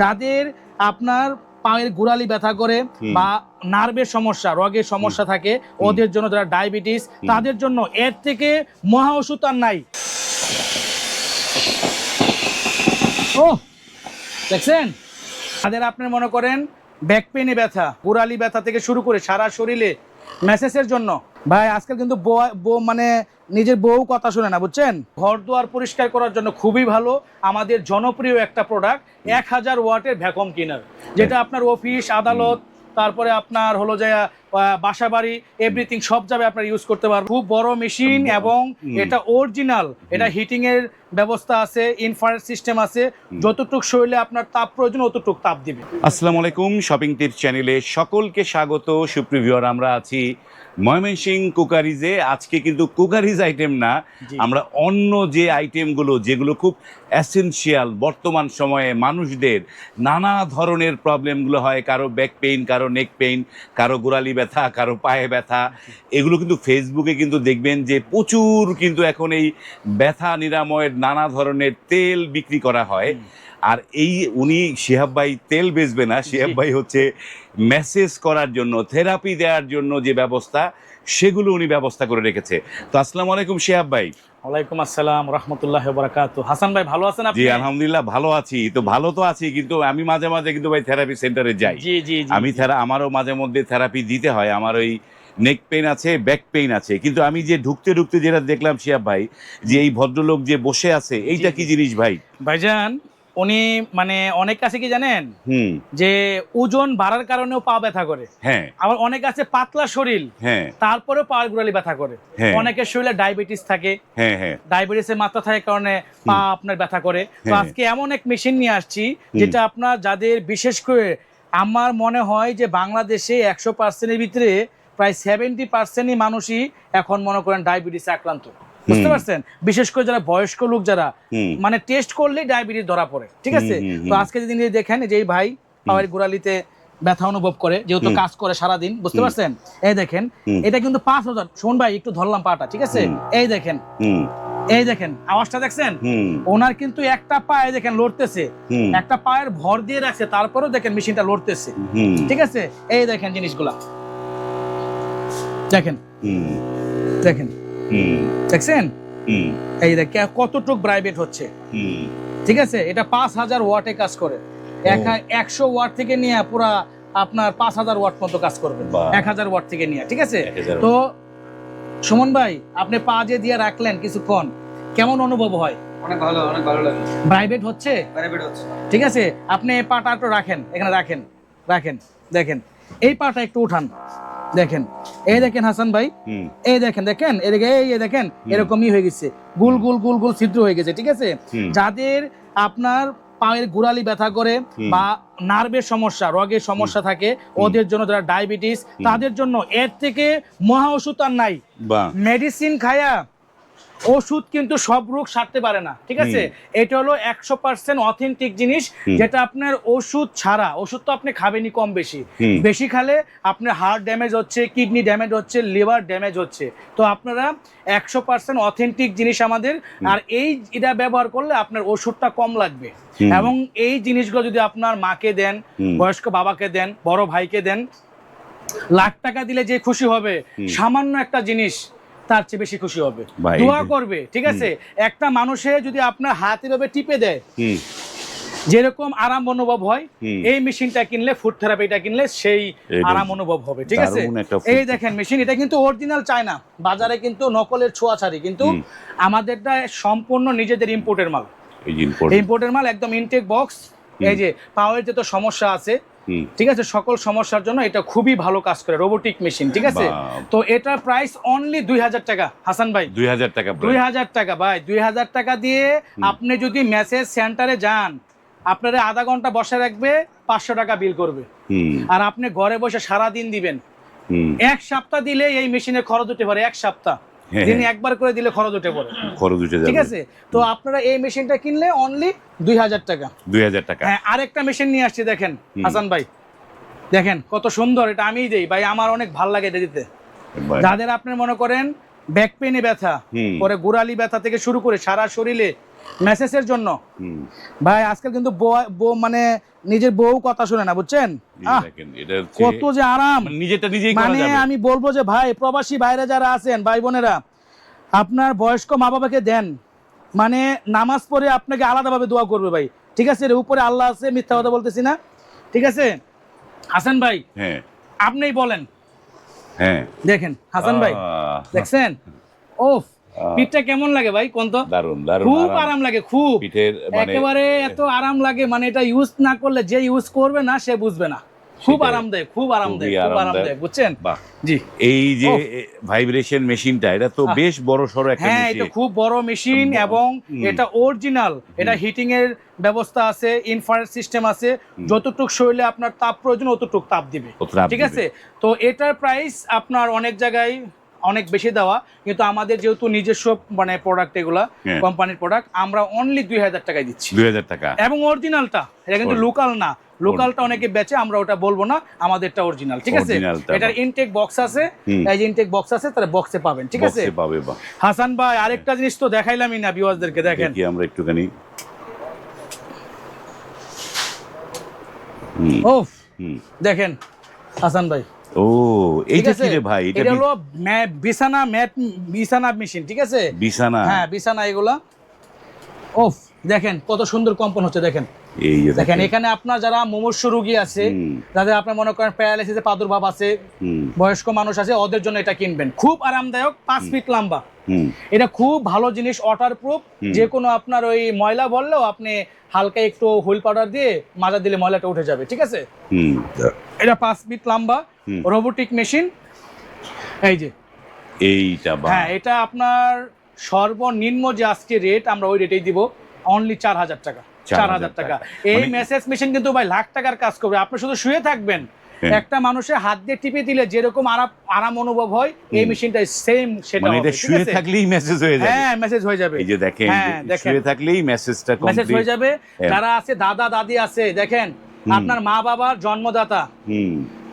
যাদের আপনার পায়ের গোড়ালি ব্যথা করে বা নার্ভের সমস্যা, রগের সমস্যা থাকে, ওদের জন্য, যারা ডায়াবেটিস, তাদের জন্য এর থেকে মহা ওষুধ আর নাই। ও দেখছেন, যাদের আপনি মনে করেন ব্যাক পেইনে ব্যথা, গোড়ালি ব্যথা থেকে শুরু করে সারা শরীরে ম্যাসেজের জন্য, ভাই আজকাল কিন্তু মানে নিজের বউ কথা শুনে না, বুঝছেন। ঘর দুয়ার পরিষ্কার করার জন্য খুবই ভালো আমাদের জনপ্রিয় একটা প্রোডাক্ট 1000 ওয়াটের ভ্যাকুয়াম ক্লিনার, যেটা আপনার অফিস, আদালত, তারপরে আপনার হলো যে বাসা বাড়ি, এভরিথিং সব জায়গায় আপনার ইউজ করতে পারবেন। খুব বড় মেশিন এবং এটা অরিজিনাল, এটা হিটিং এর ব্যবস্থা আছে, ইনফ্রারেড সিস্টেম আছে, যতটুক শরীরে আপনার তাপ প্রয়োজন অতটুক তাপ দিবে। আসসালামু আলাইকুম, শপিং টিপস চ্যানেলে সকলকে স্বাগত। সুপ্রিয় ভিউয়ার, আমরা আছি ময়মনসিংহ কুকারিজে। আজকে কিন্তু কুকারিজ আইটেম না, আমরা অন্য যে আইটেমগুলো যেগুলো খুব এসেনশিয়াল বর্তমান সময়ে মানুষদের নানা ধরনের প্রবলেমগুলো হয়, কারো ব্যাক পেইন, কারো নেক পেইন, কারো গোড়ালি ব্যথা, কারো পায়ে ব্যথা, এগুলো কিন্তু ফেসবুকে কিন্তু দেখবেন যে প্রচুর কিন্তু এখন এই ব্যথা নিরাময়ের নানা ধরনের তেল বিক্রি করা হয়। আর এই উনি শিহাব ভাই তেল বেচবে না, শিহাব ভাই হচ্ছে মেসেজ করার জন্য, থেরাপি দেওয়ার জন্য যে ব্যবস্থা, সেগুলো উনি ব্যবস্থা করে রেখেছে। তো আসসালামু আলাইকুম শিহাব ভাই। ওয়ালাইকুম আসসালাম রাহমাতুল্লাহি ওয়া বারাকাতুহু। হাসান ভাই ভালো আছেন আপনি? জি আলহামদুলিল্লাহ ভালো আছি। তো ভালো তো আছি, কিন্তু আমি মাঝে মাঝে কিন্তু ভাই থেরাপি সেন্টারে যাই। জি জি জি, আমি আমারও মাঝে মধ্যে থেরাপি দিতে হয়। আমার ওই নেক পেইন আছে, ব্যাক পেইন আছে, কিন্তু আমি যে ঢুকতে ঢুকতে যেটা দেখলাম শিহাব ভাই, যে এই ভদ্রলোক যে বসে আছে, এইটা কি জিনিস ভাই? ভাইজান উনি মানে অনেক কাছে কি জানেন, যে ওজন বাড়ার কারণেও পা ব্যথা করে। হ্যাঁ। আবার অনেক আছে পাতলা শরীর, হ্যাঁ, তারপরেও পায়ের গোড়ালি ব্যথা করে। হ্যাঁ। অনেকের শরীরে ডায়াবেটিস থাকে, হ্যাঁ হ্যাঁ, ডায়াবেটিসের মাত্রা থাকার কারণে পা আপনার ব্যথা করে। তো আজকে এমন এক মেশিন নিয়ে আসছি যেটা আপনার যাদের, বিশেষ করে আমার মনে হয় যে বাংলাদেশে 100%-এর ভিতরে প্রায় 70%-ই মানুষই এখন মনে করেন ডায়াবেটিসে আক্রান্ত, বুঝতে পারছেন। বিশেষ করে যারা বয়স্ক লোক, যারা মানে টেস্ট করলেই ডায়াবেটিস ধরা পড়ে, ঠিক আছে। তো আজকে যদি দেখেন যে এই ভাই পায়ের গোড়ালিতে ব্যথা অনুভব করে, যেহেতু কাজ করে সারাদিন, বুঝতে পারছেন। এই দেখেন, এটা কিন্তু 5000। শোন ভাই, একটু ধরলাম পাটা, ঠিক আছে। এই দেখেন, এই দেখেন আওয়াজটা দেখছেন, ওনার কিন্তু একটা পায়ে দেখেন লড়তেছে, একটা পায়ের ভর দিয়ে রাখছে, তারপরেও দেখেন মেশিনটা লড়তেছে, ঠিক আছে। এই দেখেন জিনিসগুলা দেখেন, দেখেন, দেখছেন, এই দেখেন কতটুক ভাইব্রেট হচ্ছে, ঠিক আছে। এটা 5000 ওয়াটে কাজ করে। 100 ওয়াট থেকে নিয়ে পুরা আপনার 5000 ওয়াট পর্যন্ত কাজ করবে, 1000 ওয়াট থেকে নিয়ে, ঠিক আছে। তো সুমন ভাই, আপনি পা যে দিয়ে রাখলেন কিছুক্ষণ, কেমন অনুভব হয়? অনেক ভালো, অনেক ভালো লাগে। ভাইব্রেট হচ্ছে, ভাইব্রেট হচ্ছে, ঠিক আছে। আপনি এই পাটা একটু রাখেন, এখানে রাখেন, রাখেন, দেখেন এই পাটা একটু উঠান, দেখেন, এই দেখেন হাসান ভাই, এই দেখেন, দেখেন এদিকে, এই দেখেন এরকমই হয়ে গেছে, গুল গুল গুল গুল ছিদ্র হয়ে গেছে, ঠিক আছে। যাদের আপনার পায়ের গোড়ালি ব্যথা করে বা নার্ভের সমস্যা, রগের সমস্যা থাকে, ওদের জন্য, যারা ডায়াবেটিস, তাদের জন্য এর থেকে মহা ওষুধ আর নাই। মেডিসিন খায়া ওষুধ কিন্তু সব রোগ সারতে পারে না, ঠিক আছে। এটা হলো 100% অথেন্টিক জিনিস, যেটা আপনার ওষুধ ছাড়া, ওষুধ তো আপনি খাবেনই কম বেশি, বেশি খালে আপনার হার্ট ড্যামেজ হচ্ছে, কিডনি ড্যামেজ হচ্ছে, লিভার ড্যামেজ হচ্ছে। তো আপনারা 100% অথেন্টিক জিনিস আমাদের, আর এটা ব্যবহার করলে আপনার ওষুধটা কম লাগবে। এবং এই জিনিসগুলো যদি আপনার মাকে দেন, বয়স্ক বাবাকে দেন, বড় ভাইকে দেন, লাখ টাকা দিলে যে খুশি হবে, সামান্য একটা জিনিস তার চেয়ে বেশি খুশি হবে, দোয়া করবে, ঠিক আছে। একটা মানুষে যদি আপনার হাতে ভাবে টিপে দেয়, যেরকম আরাম অনুভব হয়, এই মেশিনটা কিনলে, ফুড থেরাপিটা কিনলে সেই আরাম অনুভব হবে, ঠিক আছে। এই দেখেন মেশিন, এটা কিন্তু অরিজিনাল চায়না, বাজারে কিন্তু নকলের ছোঁয়াছাড়ি, কিন্তু আমাদেরটা সম্পূর্ণ নিজেদের ইম্পোর্টের মাল, ইম্পোর্টের মাল, একদম ইনটেক বক্স। এই যে পাওয়ার যত সমস্যা আছে, ঠিক আছে, সকল সমস্যার জন্য এটা খুবই ভালো কাজ করে, রোবোটিক মেশিন, ঠিক আছে। তো এটার প্রাইস অনলি 2000 টাকা হাসান ভাই, 2000 টাকা, 2000 টাকা ভাই। 2000 টাকা দিয়ে আপনি যদি মেসেজ সেন্টারে যান, আপনারা আধা ঘন্টা বসে রাখবে, 500 টাকা বিল করবে, আর আপনি ঘরে বসে সারা দিন দিবেন। 1 সপ্তাহ দিলে এই মেশিনের খরচ উঠে পড়ে, 1 সপ্তাহ দিনে একবার করে দিলে খরচ উঠে পড়ে, ঠিক আছে। তো আপনারা এই মেশিনটা কিনলে অনলি 2000 টাকা, 2000 টাকা। হ্যাঁ, আরেকটা মেশিন নিয়ে আসছি, দেখেন হাসান ভাই, দেখেন কত সুন্দর, এটা আমিই দেই ভাই, আমার অনেক ভালো লাগে এটা দিতে। যাদের আপনি মনে করেন ব্যাক পেইনে ব্যথা, পরে গোড়ালি ব্যথা থেকে শুরু করে সারা শরীরে মেসেজের জন্য হুম ভাই আজকাল কিন্তু বউ মানে নিজের বউ কথা শুনে না, বুঝছেন? আহ, দেখেন এটা হচ্ছে কত যে আরাম, মানে নিজেরটা নিজেই করা মানে যাবে। আমি বলবো যে ভাই প্রবাসী ভাইরা যারা আছেন, ভাই বোনেরা, আপনার বয়স্ক মা বাবাকে দেন, মানে নামাজ পড়ে আপনাকে আলাদাভাবে দোয়া করবে ভাই, ঠিক আছে? এর উপরে আল্লাহ আছে, মিথ্যা কথা বলতেছি না, ঠিক আছে? হাসান ভাই হ্যাঁ আপনিই বলেন, হ্যাঁ দেখেন হাসান ভাই আহ, দেখছেন, ওফ পিঠটা কেমন লাগে ভাই কোন তো? দারুণ দারুণ খুব আরাম। আরাম লাগে, খুব পিঠের মানে একেবারে এত আরাম লাগে, মানে এটা ইউজ না করলে যে ইউজ করবে না সে বুঝবে না। খুব সেটাই। আরামদায়ক, খুব আরামদায়ক, খুবই খুব আরামদায়ক। আরামদায়ক, বুঝছেন? বাহ, জি এই যে ওফ। ভাইব্রেশন মেশিনটা এটা তো আহ। বেশ বড় সড়ো একটা হ্যাঁ মেশিন। এটা খুব বড় মেশিন এবং এটা অরিজিনাল, এটা হিটিং এর ব্যবস্থা আছে, ইনফ্রারেড সিস্টেম আছে, যতটুক শরীরে আপনার তাপ প্রয়োজন অতটুক তাপ দিবে, ঠিক আছে? তো এটার প্রাইস আপনার অনেক জায়গায় অনেক বেশি দেওয়া, কিন্তু আমাদের যেহেতু নিজস্ব মানে প্রোডাক্ট, এগুলা কোম্পানির প্রোডাক্ট, আমরা অনলি 2000 টাকায় দিচ্ছি, 2000 টাকা। এবং অরিজিনালটা, এটা কিন্তু লোকাল না, লোকালটা অনেকে বেচে, আমরা ওটা বলবো না, আমাদেরটা অরিজিনাল, ঠিক আছে? এটার ইনটেক বক্স আছে, এই যে ইনটেক বক্স আছে, তার বক্সে পাবেন, ঠিক আছে? বক্সে পাবে। বাহ, হাসান ভাই আরেকটা জিনিস তো দেখাইলামই না ভিউয়ারদেরকে, দেখেন দেখি আমরা একটুখানি। ওফ, দেখেন হাসান ভাই, ও এইটা ঠিক আছে? কি রে ভাই? এটা হলো বিছানা ম্যাট, বিছানা মেশিন, ঠিক আছে? বিছানা। হ্যাঁ বিছানা এগুলা। ওফ, দেখেন কত সুন্দর কম্পন হচ্ছে, দেখেন এই যে দেখেন এখানে আপনার যারা মুমূর্ষু রোগী আছে, যাদের আপনার মনে করেন প্যারালাইসিসের প্রাদুর্ভাব আছে, বয়স্ক মানুষ আছে, ওদের জন্য এটা কিনবেন। খুব আরামদায়ক, 5 ফিট লম্বা, এটা খুব ভালো জিনিস, ওয়াটার প্রুফ, যে কোনো আপনার ওই ময়লা বললেও আপনি হালকা একটু হুইল পাউডার দিয়ে মাজা দিলে ময়লাটা উঠে যাবে, ঠিক আছে? এটা 5 ফিট লম্বা রোবোটিক মেশিন, এই যে এইটা। হ্যাঁ এটা আপনার সর্বনিম্ন যে আজকে রেট, আমরা ওই রেটেই দিব, অনলি 4000 টাকা। 4000 টাকা। এই মেসেজ মেশিন কিন্তু ভাই লাখ টাকার কাজ করবে, আপনি শুধু শুয়ে থাকবেন, একটা মানুষের হাত দিয়ে টিপে দিলে যেরকম আরাম অনুভব হয়, এই মেশিনটা সেম সেটা মানে হবে, এটা ঠিক শুয়ে আছে? থাকলেই মেসেজ হয়ে যাবে। হ্যাঁ মেসেজ হয়ে যাবে, এই যে দেখেন, হ্যাঁ দেখেন শুয়ে থাকলেই মেসেজটা মেসেজ কমপ্লিট হয়ে যাবে। যারা আছে দাদা দাদি আছে, দেখেন আপনার মা বাবার জন্মদাতা,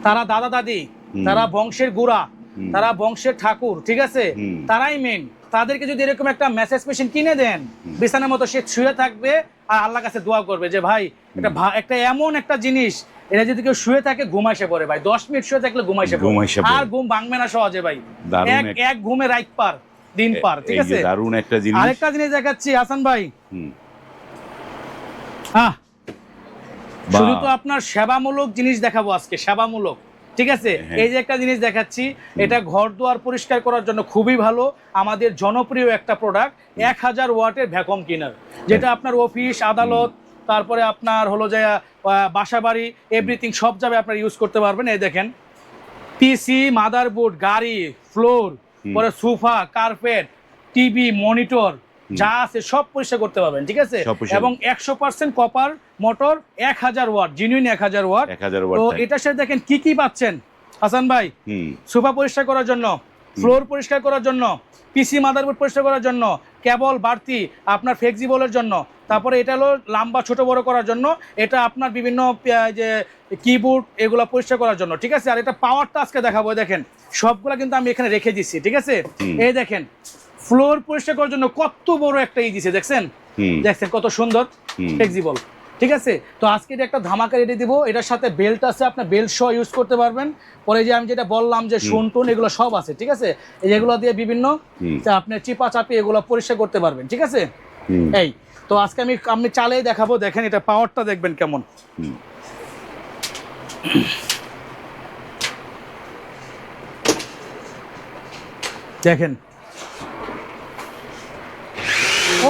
তারা দাদা দাদি, তারা বংশের গুড়া, তারা বংশের ঠাকুর, ঠিক আছে? তারাই মেন, তাদেরকে যদি এরকম একটা মেসেজ মেশিন কিনে দেন, বিছানার মতো সে শুয়ে থাকবে আর আল্লাহর কাছে দোয়া করবে যে ভাই একটা এমন একটা জিনিস, এটা যদি কেউ শুয়ে থাকে ঘুমাইসে পড়ে ভাই, 10 মিনিট শুয়ে থাকলে ঘুমাইসে পড়ে, আর ঘুম ভাঙবে না সহজে ভাই, এক ঘুমে রাত পার, দিন পার, ঠিক আছে? দারুণ একটা জিনিস। আরেকটা জিনিস দেখাচ্ছি হাসান ভাই, শুধু তো আপনার সেবামূলক জিনিস দেখাবো আজকে, সেবামূলক, ঠিক আছে? এই যে একটা জিনিস দেখাচ্ছি, এটা ঘর দুয়ার পরিষ্কার করার জন্য খুবই ভালো, আমাদের জনপ্রিয় একটা প্রোডাক্ট, 1000 ওয়াটের ভ্যাকুয়াম ক্লিনার, যেটা আপনার অফিস আদালত, তারপরে আপনার হলো যে বাসা বাড়ি, এভরিথিং সব জায়গায় আপনার ইউজ করতে পারবেন। এই দেখেন পিসি, মাদারবোর্ড, গাড়ি, ফ্লোর, পরে সোফা, কার্পেট, টিভি, মনিটর যা আছে সব পরিষ্কার করতে পারবেন, ঠিক আছে? এবং 100% copper motor, 1000 watt, genuine 1000 watt. তো এটার সাথে দেখেন কি কি পাচ্ছেন হাসান ভাই, সোফা পরিষ্কার করার জন্য, ফ্লোর পরিষ্কার করার জন্য, পিসি মাদারবোর্ড পরিষ্কার করার জন্য, কেবল বাড়তি আপনার ফ্লেক্সিবলের জন্য, তারপরে এটা হলো লম্বা ছোট বড় করার জন্য, এটা আপনার বিভিন্ন যে কিবোর্ড এগুলো পরিষ্কার করার জন্য, ঠিক আছে? আর এটা পাওয়ারটা আজকে দেখাবো, দেখেন সবগুলা কিন্তু আমি এখানে রেখে দিচ্ছি, ঠিক আছে? এই দেখেন ফ্লোর পরিষ্কার করার জন্য কত বড় একটা দিছে, দেখছেন দেখছেন কত সুন্দর ফ্লেক্সিবল, ঠিক আছে? তো আজকে এটা একটা ধামাকা রেটে দিব, এটার সাথে বেল্ট আছে, আপনার বেল্ট সহ ইউজ করতে পারবেন। পরে যে আমি যেটা বললাম যে শুনটুন এগুলো সব আছে, ঠিক আছে? এগুলো দিয়ে বিভিন্ন আপনার চিপা চাপি এগুলো পরিষ্কার করতে পারবেন, ঠিক আছে? এই তো আজকে আমি চালেই দেখাবো, দেখেন এটা পাওয়ারটা দেখবেন কেমন। দেখেন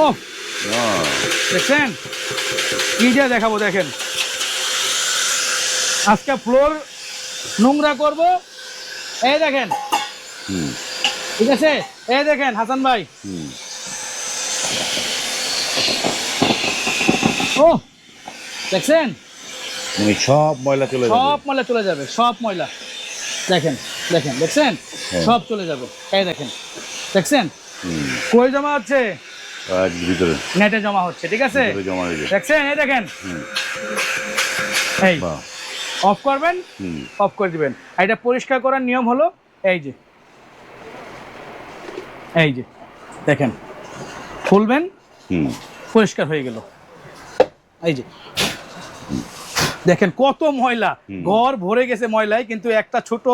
ও দেখছেন কি যে দেখাবো, দেখেন আজকে ফ্লোর নোংরা করব, এই দেখেন, ঠিক আছে? এই দেখেন হাসান ভাই, ও দেখছেন সব ময়লা চলে যাবে, সব ময়লা চলে যাবে, সব ময়লা দেখেন দেখেন দেখছেন সব চলে যাবে। এই দেখেন দেখছেন কই জমা হচ্ছে, ভিতরে নেটে জমা হচ্ছে, ঠিক আছে? দেখছেন এই দেখেন, এই অফ করবেন, অফ করে দিবেন। এটা পরিষ্কার করার নিয়ম হলো এই যে, এই যে দেখেন খুলবেন, পরিষ্কার হয়ে গেল। এই যে দেখেন কত ময়লা, ঘর ভরে গেছে ময়লায়, কিন্তু একটা ছোট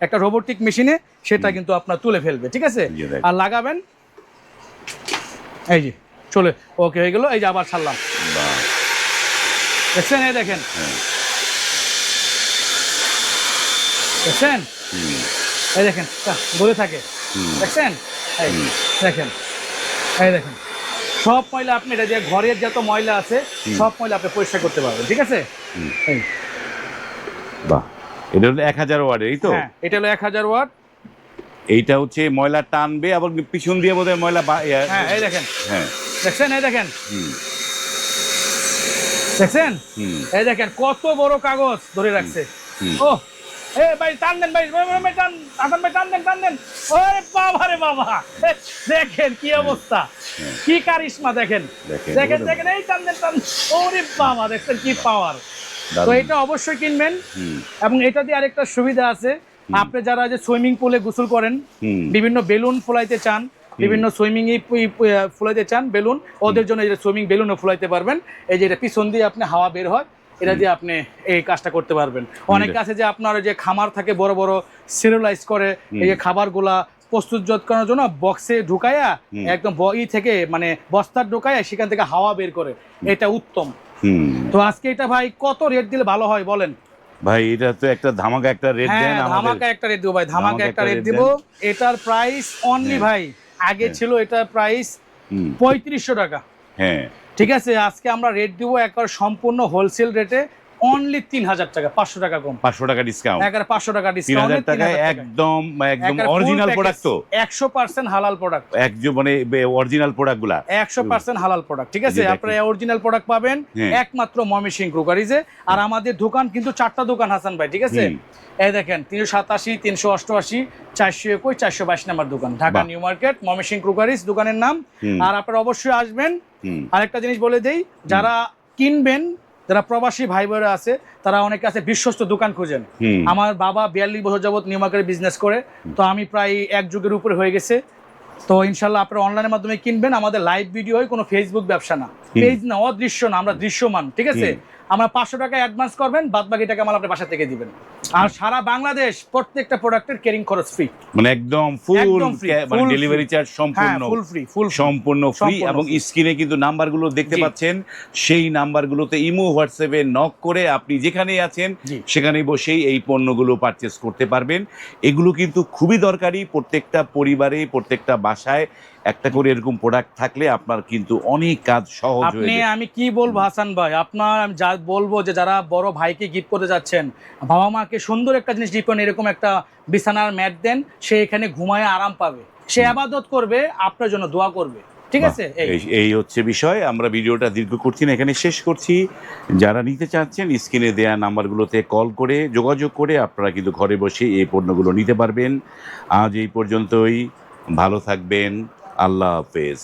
একটা রোবোটিক মেশিনে সেটা কিন্তু আপনার তুলে ফেলবে, ঠিক আছে? আর লাগাবেন, এই যে চলে ওকে হয়ে গেল। এই যে আবার ছাড়লাম, দেখছেন? এই দেখেন, দেখছেন? এই দেখেন ঘুরে থাকে, দেখছেন? এই দেখেন, এই দেখেন সব ময়লা আপনি এটা যে ঘরের যত ময়লা আছে সব ময়লা আপনি পরিষ্কার করতে পারবেন, ঠিক আছে? এই বাহ, এটা হলো 1000 ওয়াট, এই তো? হ্যাঁ, এটা হলো 1000 ওয়াট। এইটা হচ্ছে ময়লা টানবে, আবার পিছন দিয়ে বোধহয় ময়লা হ্যাঁ, এই দেখেন, হ্যাঁ দেখছেন? এই দেখেন, দেখছেন? এই দেখেন কত বড় কাগজ ধরে রাখছে। ও এ ভাই টান দেন, ভাই টান, হাসান ভাই টান দেন, টান দেন। ওরে বাবা রে বাবা, দেখেন কি অবস্থা, কি কারিশমা, দেখেন দেখেন দেখেন, এই টান দেন, টান। ওরে বাবা, দেখছেন কি পাওয়ার। তো এটা অবশ্যই কিনবেন। এবং এটা দিয়ে আরেকটা সুবিধা আছে, আপনি যারা যে সুইমিং পুলে গোসল করেন, বিভিন্ন বেলুন ফোলাইতে চান, বিভিন্ন সুইমিং ফুলাইতে চান বেলুন, ওদের জন্য এটা সুইমিং বেলুনও ফুলাইতে পারবেন। এই যে এটা পিছন দিয়ে আপনি হাওয়া বের হয়, এটা দিয়ে আপনি এই কাজটা করতে পারবেন। অনেকে আছে যে আপনার যে খামার থাকে বড় বড় সিরিয়ালাইজ করে এই যে খাবারগুলা প্রস্তুতজাত করার জন্য বক্সে ঢুকায়া একদম থেকে মানে বস্তার ঢুকায়া সেখান থেকে হাওয়া বের করে, এটা উত্তম। তো আজকে এটা ভাই কত রেট দিলে ভালো হয় বলেন ভাই? এটা তো একটা ধামাকা একটা রেট দেন আমাদের। ধামাকা একটা রেট দেব ভাই, ধামাকা একটা রেট দেব। এটার প্রাইস অনলি ভাই, আগে ছিল এটার প্রাইস 3500 টাকা। হ্যাঁ, ঠিক আছে, আজকে আমরা রেট দিব একবার সম্পূর্ণ হোলসেল রেটে অনলি 3000 টাকা, 500 টাকা কম, 500 টাকা ডিসকাউন্ট, একবার 500 টাকা ডিসকাউন্ট, 3000 টাকায় একদম একদম অরিজিনাল প্রোডাক্ট, তো 100% হালাল প্রোডাক্ট, একদম মানে অরিজিনাল প্রোডাক্টগুলা 100% হালাল প্রোডাক্ট, ঠিক আছে? আপনারা অরিজিনাল প্রোডাক্ট পাবেন একমাত্র ময়মনসিংহ ক্রোকারিজে। আর আমাদের দোকান কিন্তু 4টা দোকান হাসান ভাই, ঠিক আছে? এই দেখেন 387, 388, 421, 422 নাম্বার দোকান, Dhaka new market, Mymensingh crockeries দোকানের নাম। আর আপনারা অবশ্যই আসবেন। আরেকটা জিনিস বলে দেই, যারা কিনবেন, যারা প্রবাসী ভাই বোনেরা আছে, তারা অনেকে আছে বিশ্বস্ত দোকান খুঁজেন। আমার বাবা 42 বছর যাবত নিউ মার্কেটে বিজনেস করে, তো আমি প্রায় এক যুগের উপরে হয়ে গেছে। তো ইনশাল্লাহ আপনারা অনলাইনের মাধ্যমে কিনবেন। আমাদের লাইভ ভিডিও হয়, কোনো ফেসবুক ব্যবসা না, পেজ না, অদৃশ্য না, আমরা দৃশ্যমান, ঠিক আছে? আমরা 500 টাকা অ্যাডভান্স করবেন, বাদ বাকি টাকা মাল আপনার বাসা থেকে দিবেন। আর সারা বাংলাদেশ প্রত্যেকটা প্রোডাক্টের ক্যারিং খরচ ফ্রি, মানে একদম ফুল, মানে ডেলিভারি চার্জ সম্পূর্ণ ফুল ফ্রি, সম্পূর্ণ ফ্রি। এবং স্ক্রিনে কিন্তু নাম্বারগুলো দেখতে পাচ্ছেন, সেই নাম্বারগুলোতে ইমো হোয়াটসঅ্যাপে নক করে আপনি যেখানেই আছেন সেখানেই বসেই এই পণ্যগুলো পারচেস করতে পারবেন। এগুলো কিন্তু খুবই দরকারি, প্রত্যেকটা পরিবারে প্রত্যেকটা বাসায় একটা করে এরকম প্রোডাক্ট থাকলে আপনার কিন্তু অনেক কাজ সহজ হয়ে যায়। আমি কি বলবো হাসান ভাই, আপনার আমি যা বলবো যে যারা বড় ভাইকে গিফট করতে যাচ্ছেন, বাবা মাকে সুন্দর একটা জিনিস গিফট করেন, এরকম একটা বিছানার ম্যাট দেন, সে এখানে ঘুমায় আরাম পাবে, সে ইবাদত করবে, আপনার জন্য দোয়া করবে, ঠিক আছে? এই হচ্ছে বিষয়। আমরা ভিডিওটা দীর্ঘ করছি না, এখানে শেষ করছি। যারা নিতে চাচ্ছেন স্ক্রিনে দেয়া নাম্বারগুলোতে কল করে যোগাযোগ করে আপনারা কিন্তু ঘরে বসে এই পণ্যগুলো নিতে পারবেন। আজ এই পর্যন্তই, ভালো থাকবেন, আল্লাহ হাফেজ।